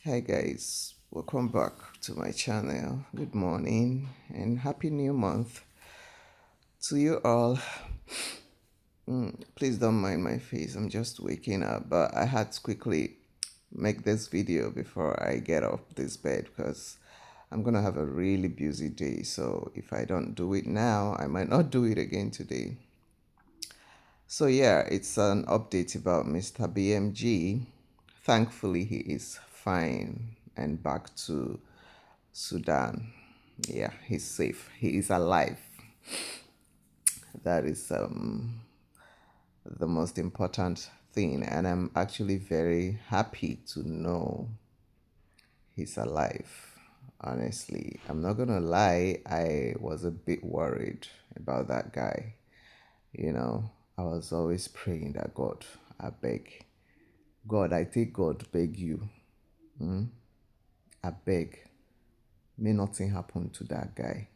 Hi guys, welcome back to my channel. Good morning and happy new month to you all. Please don't mind my face, I'm just waking up, but I had to quickly make this video before I get off this bed because I'm gonna have a really busy day. So if I don't do it now, I might not do it again today. So yeah, it's an update about Mr. BMG. Thankfully, he is fine and back to Sudan. Yeah, he's safe. He is alive. That is the most important thing, and I'm actually very happy to know he's alive. Honestly, I'm not gonna lie, I was a bit worried about that guy. You know, I was always praying that God, I beg, God, I take God, beg you, I beg, may nothing happen to that guy.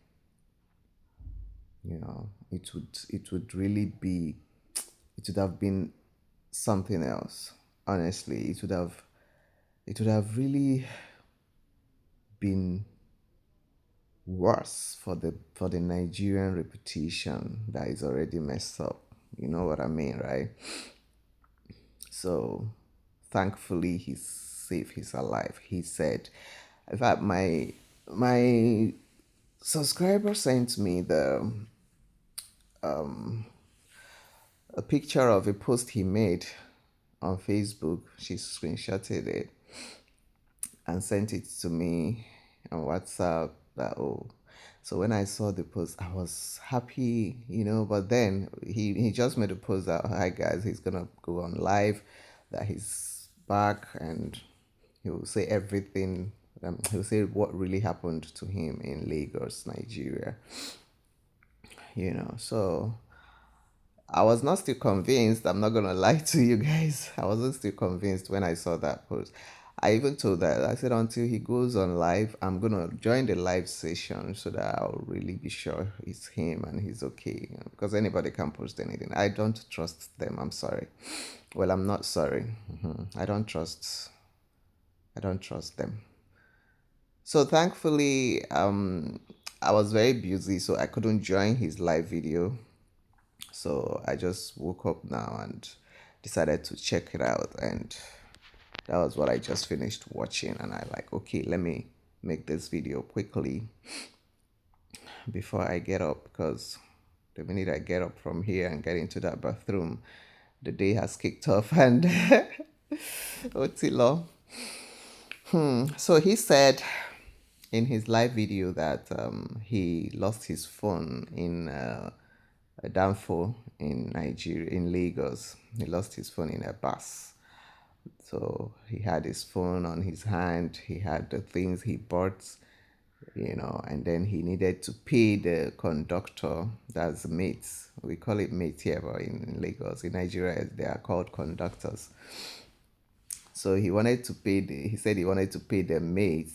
It would really be, it would have been something else. Honestly, it would have really been worse for the Nigerian reputation that is already messed up. You know what I mean, right? So thankfully he's safe, he's alive. He said, in fact, my subscriber sent me the a picture of a post he made on Facebook. She screenshotted it and sent it to me on WhatsApp. That oh, so when I saw the post, I was happy, But then he just made a post that, hi guys, he's gonna go on live, that he's back, and he'll say everything. He'll say what really happened to him in Lagos, Nigeria. So I was not still convinced. I'm not gonna lie to you guys. I wasn't still convinced when I saw that post. I even told that, I said, until he goes on live, I'm gonna join the live session so that I'll really be sure it's him and he's okay. Because anybody can post anything. I don't trust them. I'm sorry. Well, I'm not sorry. I don't trust. I don't trust them. So thankfully, I was very busy, so I couldn't join his live video. So I just woke up now and decided to check it out, and that was what I just finished watching. And I like, okay, let me make this video quickly before I get up, because the minute I get up from here and get into that bathroom, the day has kicked off. And Otilo. So he said in his live video that he lost his phone in a downfall in Nigeria, in Lagos. He lost his phone in a bus. So he had his phone on his hand, he had the things he bought, and then he needed to pay the conductor, that's mates. We call it mates here, but in Lagos, in Nigeria, they are called conductors. So he said he wanted to pay the mate.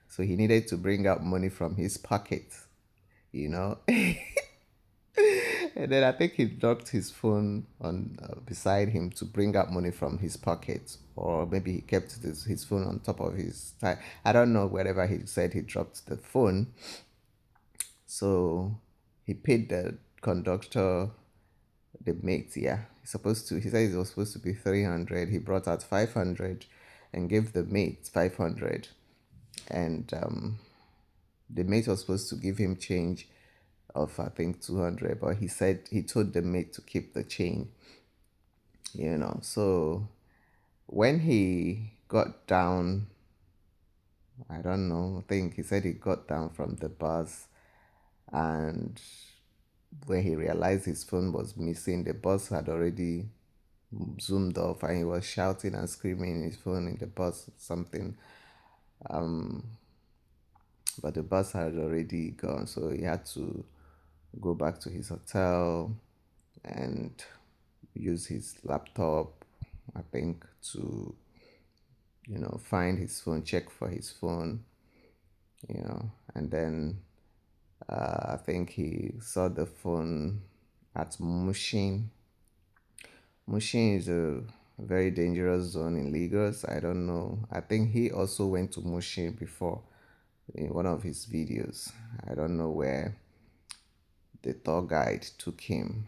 So he needed to bring out money from his pocket, you know. And then I think he dropped his phone on beside him to bring out money from his pocket, or maybe he kept his phone on top of his tie. I don't know. Wherever he said he dropped the phone, so he paid the conductor, the mate. Yeah, he's supposed to. He said it was supposed to be 300. He brought out 500, and gave the mate 500, and the mate was supposed to give him change of I think 200, but he said he told the mate to keep the chain, So when he got down, I don't know, I think he said he got down from the bus, and when he realized his phone was missing, the bus had already zoomed off, and he was shouting and screaming his phone in the bus, something. But the bus had already gone, so he had to go back to his hotel and use his laptop, I think, to find his phone, check for his phone, and then I think he saw the phone at Mushin. Mushin is very dangerous zone in Lagos. I don't know. I think he also went to Mushin before in one of his videos. I don't know where the tour guide took him.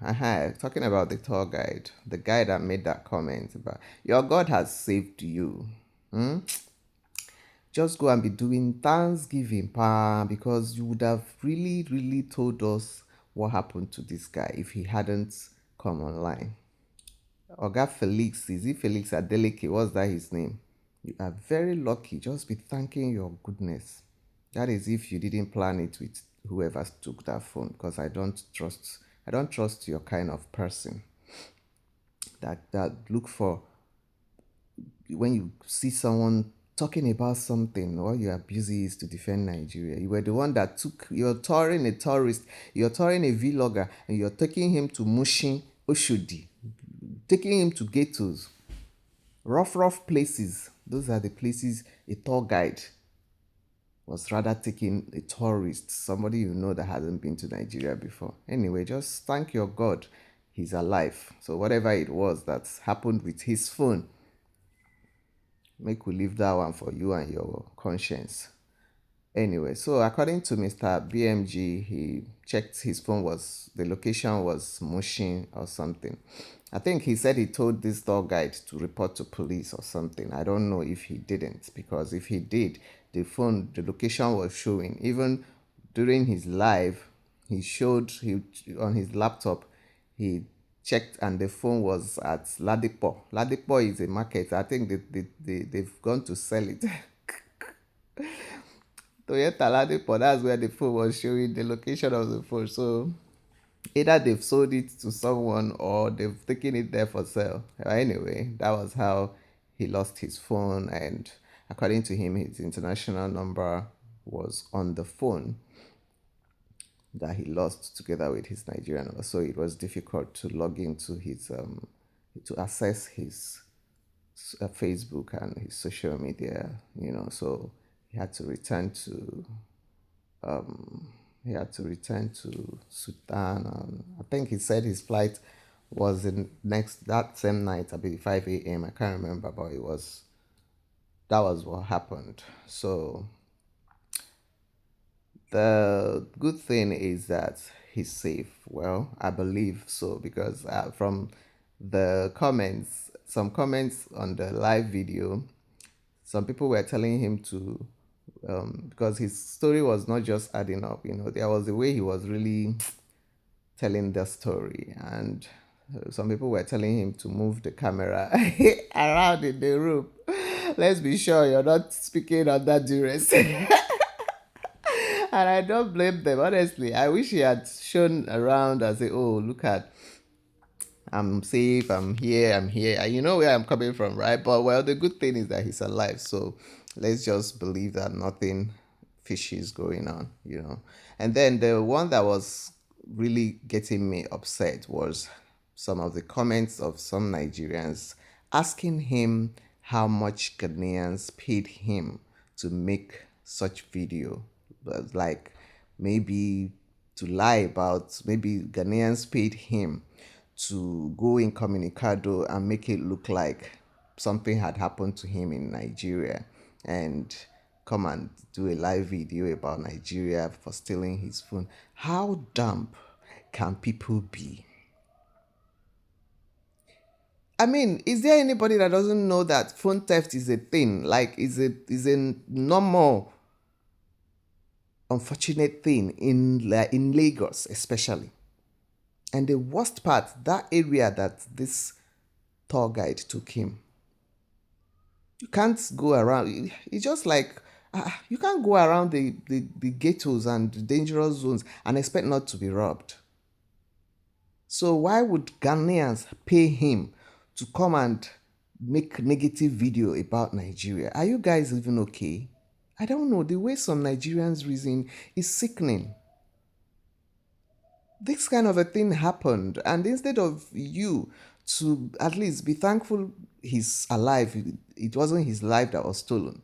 Talking about the tour guide, the guy that made that comment about your God has saved you. Hmm? Just go and be doing Thanksgiving, pa, because you would have really, really told us what happened to this guy if he hadn't come online. Oga Felix, is it Felix Adeleke? What's that his name? You are very lucky. Just be thanking your goodness. That is if you didn't plan it with whoever took that phone, because I don't trust your kind of person that look for when you see someone talking about something, all you are busy is to defend Nigeria. You were the one that you're touring a tourist, you're touring a vlogger, and you're taking him to Mushin, Oshodi, taking him to ghettos, rough places. Those are the places a tour guide was rather taking a tourist, somebody you know that hasn't been to Nigeria before. Anyway, just thank your God he's alive. So whatever it was that's happened with his phone, make we leave that one for you and your conscience. Anyway, so according to Mr. BMG, he checked his phone was the location was Mushin or something. I think he said he told this tour guide to report to police or something. I don't know if he didn't, because if he did, the location was showing. Even during his live, he on his laptop, he checked and the phone was at Ladipo. Ladipo is a market. I think they've gone to sell it. Toyota Ladipo, that's where the phone was showing the location of the phone. So either they've sold it to someone or they've taken it there for sale. Anyway, that was how he lost his phone, and according to him, his international number was on the phone that he lost together with his Nigerian number. So it was difficult to log into his to access his Facebook and his social media. So he had to return to he had to return to Sudan. I think he said his flight was in next that same night, I believe 5 a.m. I can't remember, but that was what happened. So the good thing is that he's safe. Well, I believe so, because from the comments, some comments on the live video, some people were telling him to because his story was not just adding up. There was a way he was really telling the story, and some people were telling him to move the camera around in the room. Let's be sure you're not speaking under duress. And I don't blame them, honestly. I wish he had shown around and say, oh, look at, I'm safe, I'm here, I'm here. You know where I'm coming from, right? But well, the good thing is that he's alive. So let's just believe that nothing fishy is going on. And then the one that was really getting me upset was some of the comments of some Nigerians asking him how much Ghanaians paid him to make such video. But like, maybe to lie about, maybe Ghanaians paid him to go incommunicado and make it look like something had happened to him in Nigeria, and come and do a live video about Nigeria for stealing his phone. How dumb can people be? I mean, is there anybody that doesn't know that phone theft is a thing? Like, is a normal, unfortunate thing in Lagos, especially. And the worst part, that area that this tour guide took him, you can't go around. It's just like you can't go around the ghettos and the dangerous zones and expect not to be robbed. So why would Ghanaians pay him to come and make negative video about Nigeria? Are you guys even okay? I don't know. The way some Nigerians reason is sickening. This kind of a thing happened, and instead of you to at least be thankful he's alive, it wasn't his life that was stolen.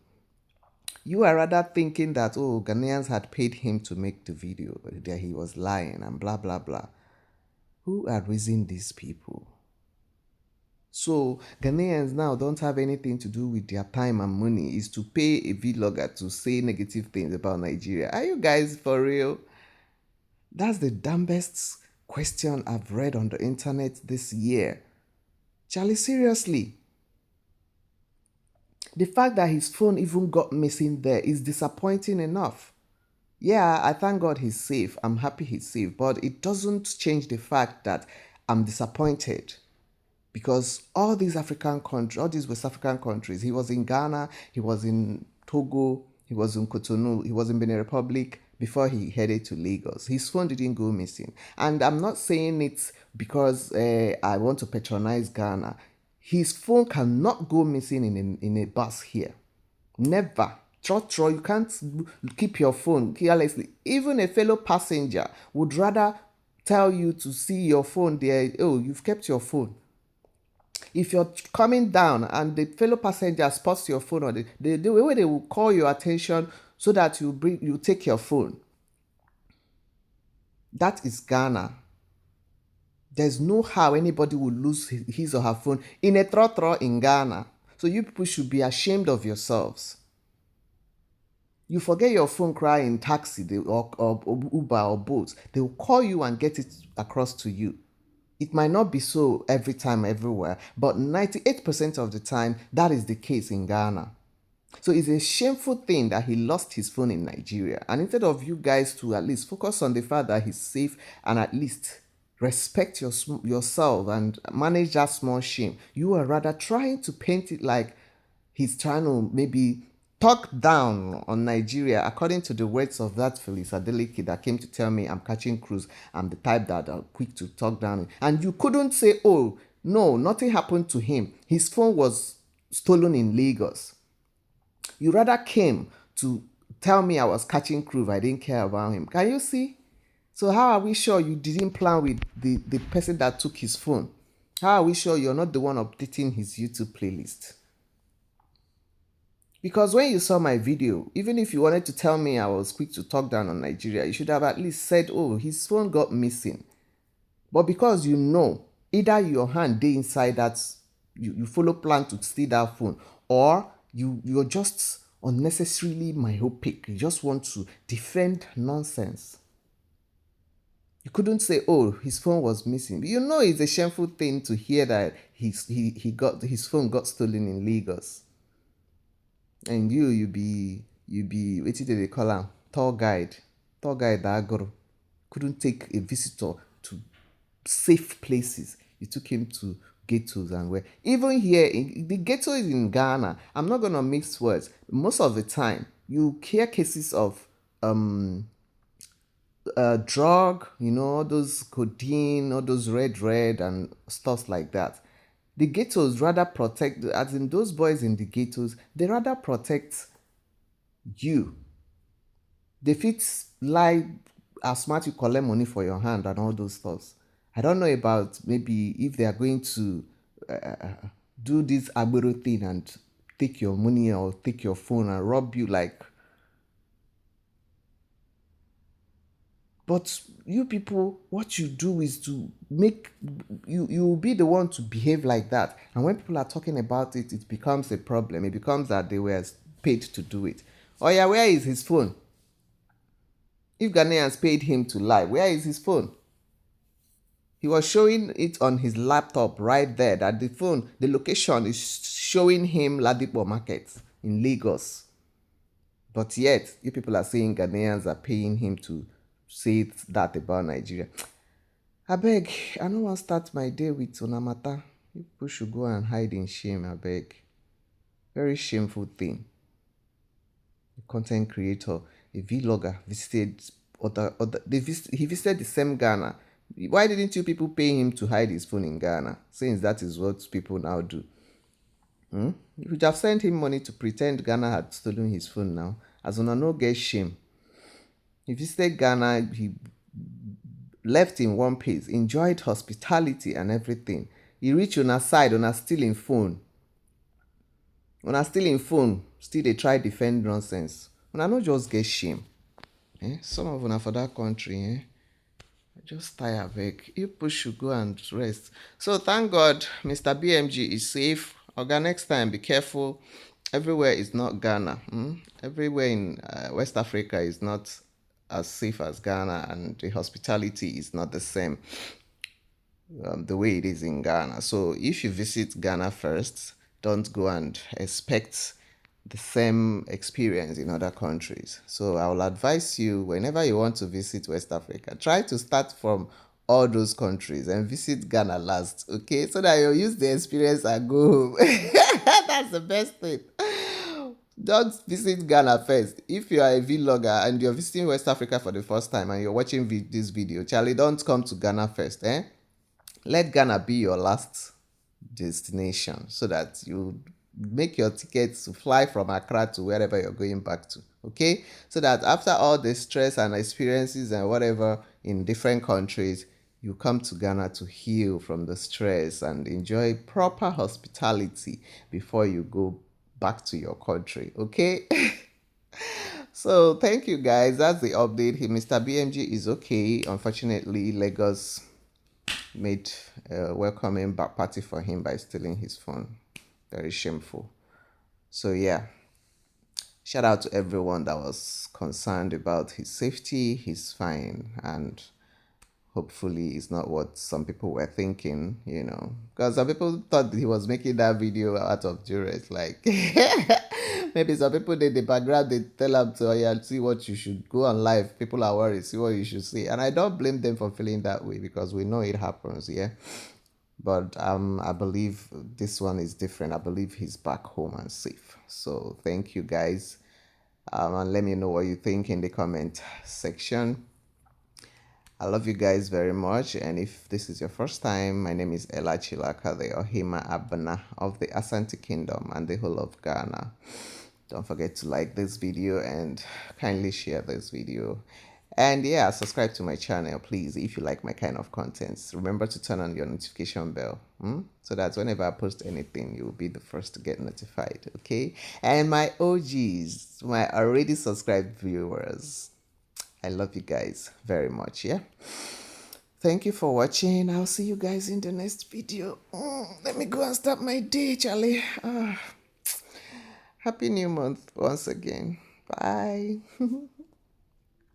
You are rather thinking that, oh, Ghanaians had paid him to make the video, that he was lying and blah blah blah. Who are raising these people? So Ghanaians now don't have anything to do with their time and money is to pay a vlogger to say negative things about Nigeria. Are you guys for real? That's the dumbest question I've read on the internet this year. Charlie, seriously. The fact that his phone even got missing there is disappointing enough. Yeah, I thank God he's safe. I'm happy he's safe. But it doesn't change the fact that I'm disappointed. Because all these African countries, all these West African countries, he was in Ghana, he was in Togo, he was in Cotonou, he was in Benin Republic before he headed to Lagos. His phone didn't go missing. And I'm not saying it because I want to patronize Ghana. His phone cannot go missing in a bus here. Never. Trotro, you can't keep your phone carelessly. Even a fellow passenger would rather tell you to see your phone there. Oh, you've kept your phone. If you're coming down and the fellow passenger spots your phone, or the way they will call your attention so that you take your phone. That is Ghana. There's no how anybody would lose his or her phone in a trotro in Ghana. So you people should be ashamed of yourselves. You forget your phone cry in taxi or Uber or Bolt. They will call you and get it across to you. It might not be so every time, everywhere, but 98% of the time, that is the case in Ghana. So it's a shameful thing that he lost his phone in Nigeria. And instead of you guys to at least focus on the fact that he's safe and at least respect yourself and manage that small shame, you are rather trying to paint it like he's trying to maybe talk down on Nigeria, according to the words of that Phyllis Adeleke that came to tell me I'm catching cruise. I'm the type that are quick to talk down. And you couldn't say, oh, no, nothing happened to him. His phone was stolen in Lagos. You rather came to tell me I was catching cruise. I didn't care about him. Can you see? So how are we sure you didn't plan with the person that took his phone? How are we sure you're not the one updating his YouTube playlist? Because when you saw my video, even if you wanted to tell me I was quick to talk down on Nigeria, you should have at least said, oh, his phone got missing. But because you know, either your hand dey inside that, you follow plan to steal that phone, or you're just unnecessarily myopic. You just want to defend nonsense. You couldn't say, oh, his phone was missing. You know it's a shameful thing to hear that his phone got stolen in Lagos. And you be wetin dem dey call am, tour guide agoro, couldn't take a visitor to safe places. You took him to ghettos and where even here in the ghettos in Ghana, I'm not gonna mix words. Most of the time you hear cases of drug, all those codeine, all those red and stuff like that. The ghettos rather protect, as in those boys in the ghettos, they rather protect you. They fit lie as smart you collect money for your hand and all those stuffs. I don't know about maybe if they are going to do this agbero thing and take your money or take your phone and rob you like. But you people, what you do is to make you will be the one to behave like that. And when people are talking about it, it becomes a problem. It becomes that they were paid to do it. Oh yeah, where is his phone? If Ghanaians paid him to lie, where is his phone? He was showing it on his laptop right there that the phone, the location is showing him Ladipo Market in Lagos. But yet, you people are saying Ghanaians are paying him to say that about Nigeria. I beg, I don't want to start my day with Onamata. People should go and hide in shame, I beg. Very shameful thing. A content creator, a vlogger visited he visited the same Ghana. Why didn't you people pay him to hide his phone in Ghana? Since that is what people now do. You would have sent him money to pretend Ghana had stolen his phone now. As on no get shame. He visited Ghana, he left in one piece, enjoyed hospitality and everything. He reached on her side, on her stealing phone. On her stealing phone, still they try defend nonsense. Una no just get shame. Some of una for that country, Just tire back. You push should go and rest. So thank God Mr. BMG is safe. Okay, next time be careful. Everywhere is not Ghana. Everywhere in West Africa is not as safe as Ghana, and the hospitality is not the same the way it is in Ghana. So if you visit Ghana first, don't go and expect the same experience in other countries. So I will advise you, whenever you want to visit West Africa, try to start from all those countries and visit Ghana last, okay? So that you'll use the experience and go home. That's the best thing. Don't visit Ghana first. If you are a vlogger and you're visiting West Africa for the first time and you're watching this video, Charlie, don't come to Ghana first, eh? Let Ghana be your last destination so that you make your tickets to fly from Accra to wherever you're going back to. Okay? So that after all the stress and experiences and whatever in different countries, you come to Ghana to heal from the stress and enjoy proper hospitality before you go back to your country. Okay? So thank you guys. That's the update. Mr. BMG is okay. Unfortunately, Lagos made a welcoming back party for him by stealing his phone. Very shameful. So yeah, shout out to everyone that was concerned about his safety. He's fine, and hopefully it's not what some people were thinking, because some people thought he was making that video out of duress. Like maybe some people did the background, they tell him to, oh yeah, see what you should go on live, people are worried, see what you should see. And I don't blame them for feeling that way, because we know it happens. Yeah, but I believe this one is different. I believe he's back home and safe. So thank you guys, and let me know what you think in the comment section. I love you guys very much, and if this is your first time, my name is Ella Chilaka, the Ohima Abana of the Asante Kingdom and the whole of Ghana. Don't forget to like this video and kindly share this video. And yeah, subscribe to my channel, please, if you like my kind of contents. Remember to turn on your notification bell, so that whenever I post anything, you'll be the first to get notified, okay? And my OGs, my already subscribed viewers, I love you guys very much, yeah? Thank you for watching. I'll see you guys in the next video. Let me go and start my day, Charlie. Happy New Month once again. Bye.